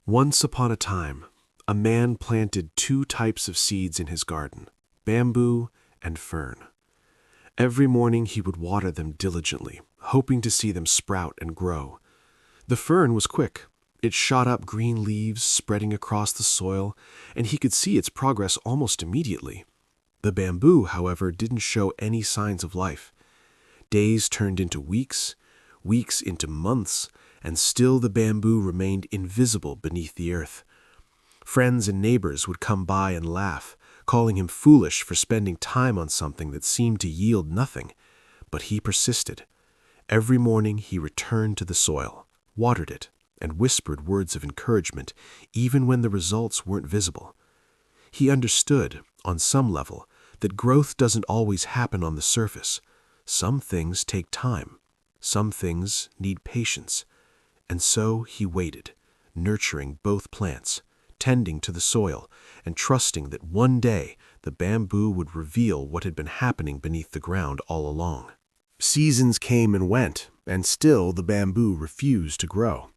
Once upon a time, a man planted two types of seeds in his garden, bamboo and fern. Every morning he would water them diligently, hoping to see them sprout and grow. The fern was quick. It shot up green leaves spreading across the soil, and he could see its progress almost immediately. The bamboo, however, didn't show any signs of life. Days turned into weeks, weeks into months, and still the bamboo remained invisible beneath the earth. Friends and neighbors would come by and laugh, calling him foolish for spending time on something that seemed to yield nothing. But he persisted. Every morning he returned to the soil, watered it, and whispered words of encouragement, even when the results weren't visible. He understood, on some level, that growth doesn't always happen on the surface. Some things take time. Some things need patience. And so he waited, nurturing both plants, tending to the soil, and trusting that one day the bamboo would reveal what had been happening beneath the ground all along. Seasons came and went, and still the bamboo refused to grow.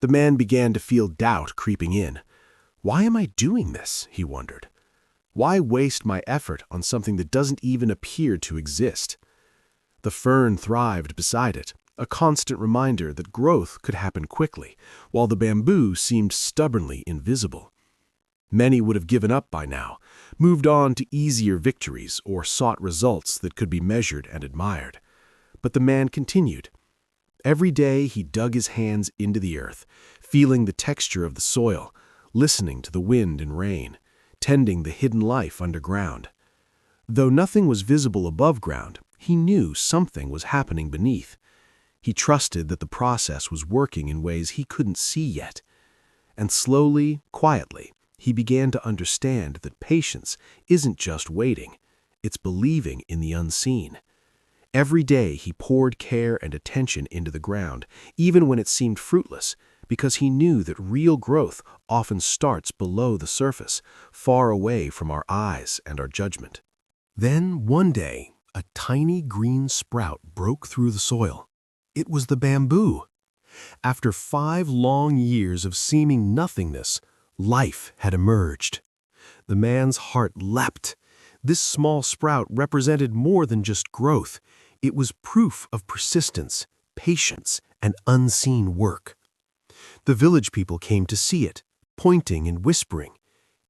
The man began to feel doubt creeping in. Why am I doing this? He wondered. Why waste my effort on something that doesn't even appear to exist? The fern thrived beside it, a constant reminder that growth could happen quickly, while the bamboo seemed stubbornly invisible. Many would have given up by now, moved on to easier victories, or sought results that could be measured and admired. But the man continued. Every day he dug his hands into the earth, feeling the texture of the soil, listening to the wind and rain, tending the hidden life underground. Though nothing was visible above ground, he knew something was happening beneath. He trusted that the process was working in ways he couldn't see yet. And slowly, quietly, he began to understand that patience isn't just waiting, it's believing in the unseen. Every day he poured care and attention into the ground, even when it seemed fruitless, because he knew that real growth often starts below the surface, far away from our eyes and our judgment. Then, one day, a tiny green sprout broke through the soil. It was the bamboo. After 5 long years of seeming nothingness, life had emerged. The man's heart leapt. This small sprout represented more than just growth. It was proof of persistence, patience, and unseen work. The village people came to see it, pointing and whispering.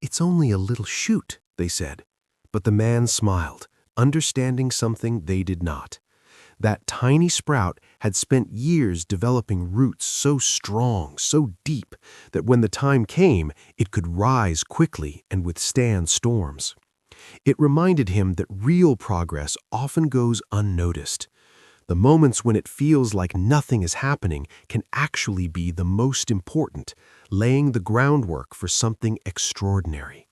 "It's only a little shoot," they said. But the man smiled, understanding something they did not. That tiny sprout had spent years developing roots so strong, so deep, that when the time came, it could rise quickly and withstand storms. It reminded him that real progress often goes unnoticed. The moments when it feels like nothing is happening can actually be the most important, laying the groundwork for something extraordinary.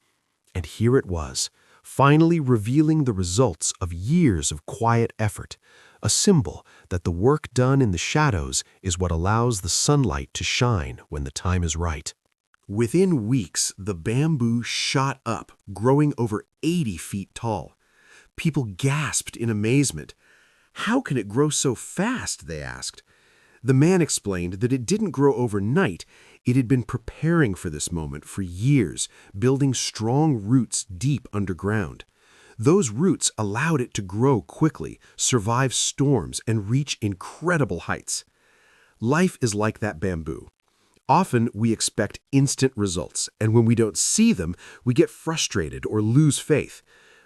And here it was, finally revealing the results of years of quiet effort, a symbol that the work done in the shadows is what allows the sunlight to shine when the time is right. Within weeks, the bamboo shot up, growing over 80 feet tall. People gasped in amazement. "How can it grow so fast?" they asked. The man explained that it didn't grow overnight. It had been preparing for this moment for years, building strong roots deep underground. Those roots allowed it to grow quickly, survive storms, and reach incredible heights. Life is like that bamboo. Often we expect instant results, and when we don't see them, we get frustrated or lose faith.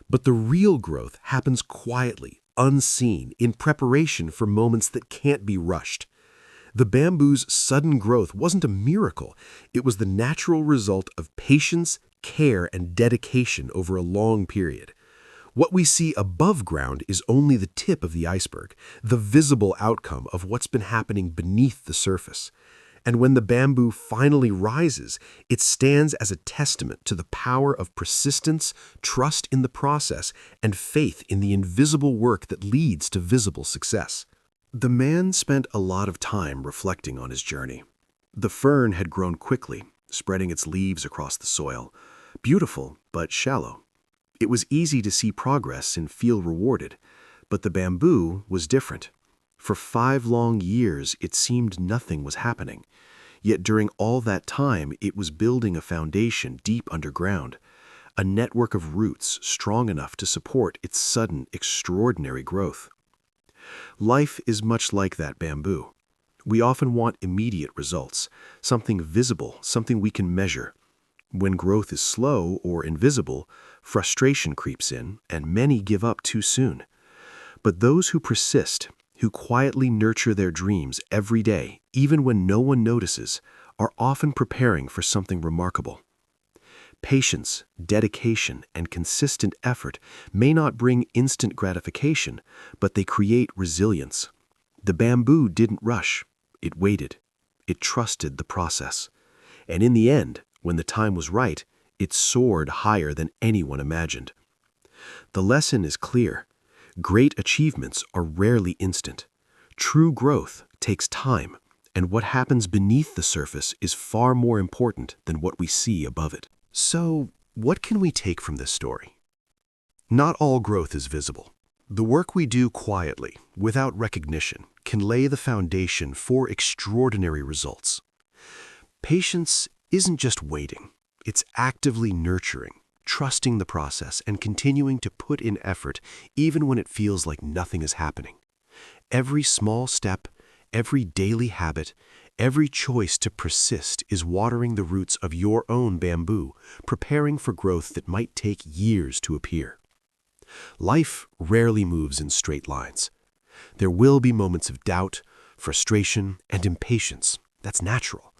But the real growth happens quietly, unseen, in preparation for moments that can't be rushed. The bamboo's sudden growth wasn't a miracle. It was the natural result of patience, care, and dedication over a long period. What we see above ground is only the tip of the iceberg, the visible outcome of what's been happening beneath the surface. And when the bamboo finally rises, it stands as a testament to the power of persistence, trust in the process, and faith in the invisible work that leads to visible success. The man spent a lot of time reflecting on his journey. The fern had grown quickly, spreading its leaves across the soil, beautiful but shallow. It was easy to see progress and feel rewarded, but the bamboo was different. For 5 long years, it seemed nothing was happening. Yet during all that time, it was building a foundation deep underground, a network of roots strong enough to support its sudden, extraordinary growth. Life is much like that bamboo. We often want immediate results, something visible, something we can measure. When growth is slow or invisible, frustration creeps in, and many give up too soon. But those who persist, who quietly nurture their dreams every day, even when no one notices, are often preparing for something remarkable. Patience, dedication, and consistent effort may not bring instant gratification, but they create resilience. The bamboo didn't rush. It waited. It trusted the process. And in the end, when the time was right, it soared higher than anyone imagined. The lesson is clear. Great achievements are rarely instant. True growth takes time, and what happens beneath the surface is far more important than what we see above it. So, what can we take from this story? Not all growth is visible. The work we do quietly, without recognition, can lay the foundation for extraordinary results. Patience isn't just waiting. It's actively nurturing, trusting the process, and continuing to put in effort even when it feels like nothing is happening. Every small step, every daily habit, every choice to persist is watering the roots of your own bamboo, preparing for growth that might take years to appear. Life rarely moves in straight lines. There will be moments of doubt, frustration, and impatience. That's natural.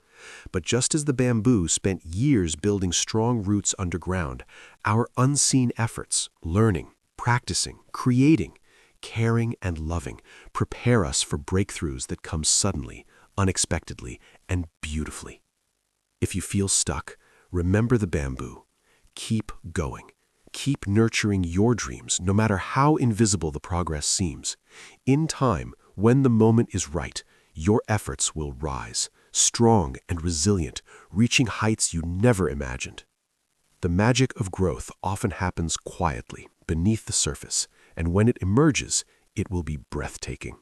But just as the bamboo spent years building strong roots underground, our unseen efforts, learning, practicing, creating, caring, and loving, prepare us for breakthroughs that come suddenly, unexpectedly, and beautifully. If you feel stuck, remember the bamboo. Keep going. Keep nurturing your dreams, no matter how invisible the progress seems. In time, when the moment is right, your efforts will rise, strong and resilient, reaching heights you never imagined. The magic of growth often happens quietly, beneath the surface, and when it emerges, it will be breathtaking.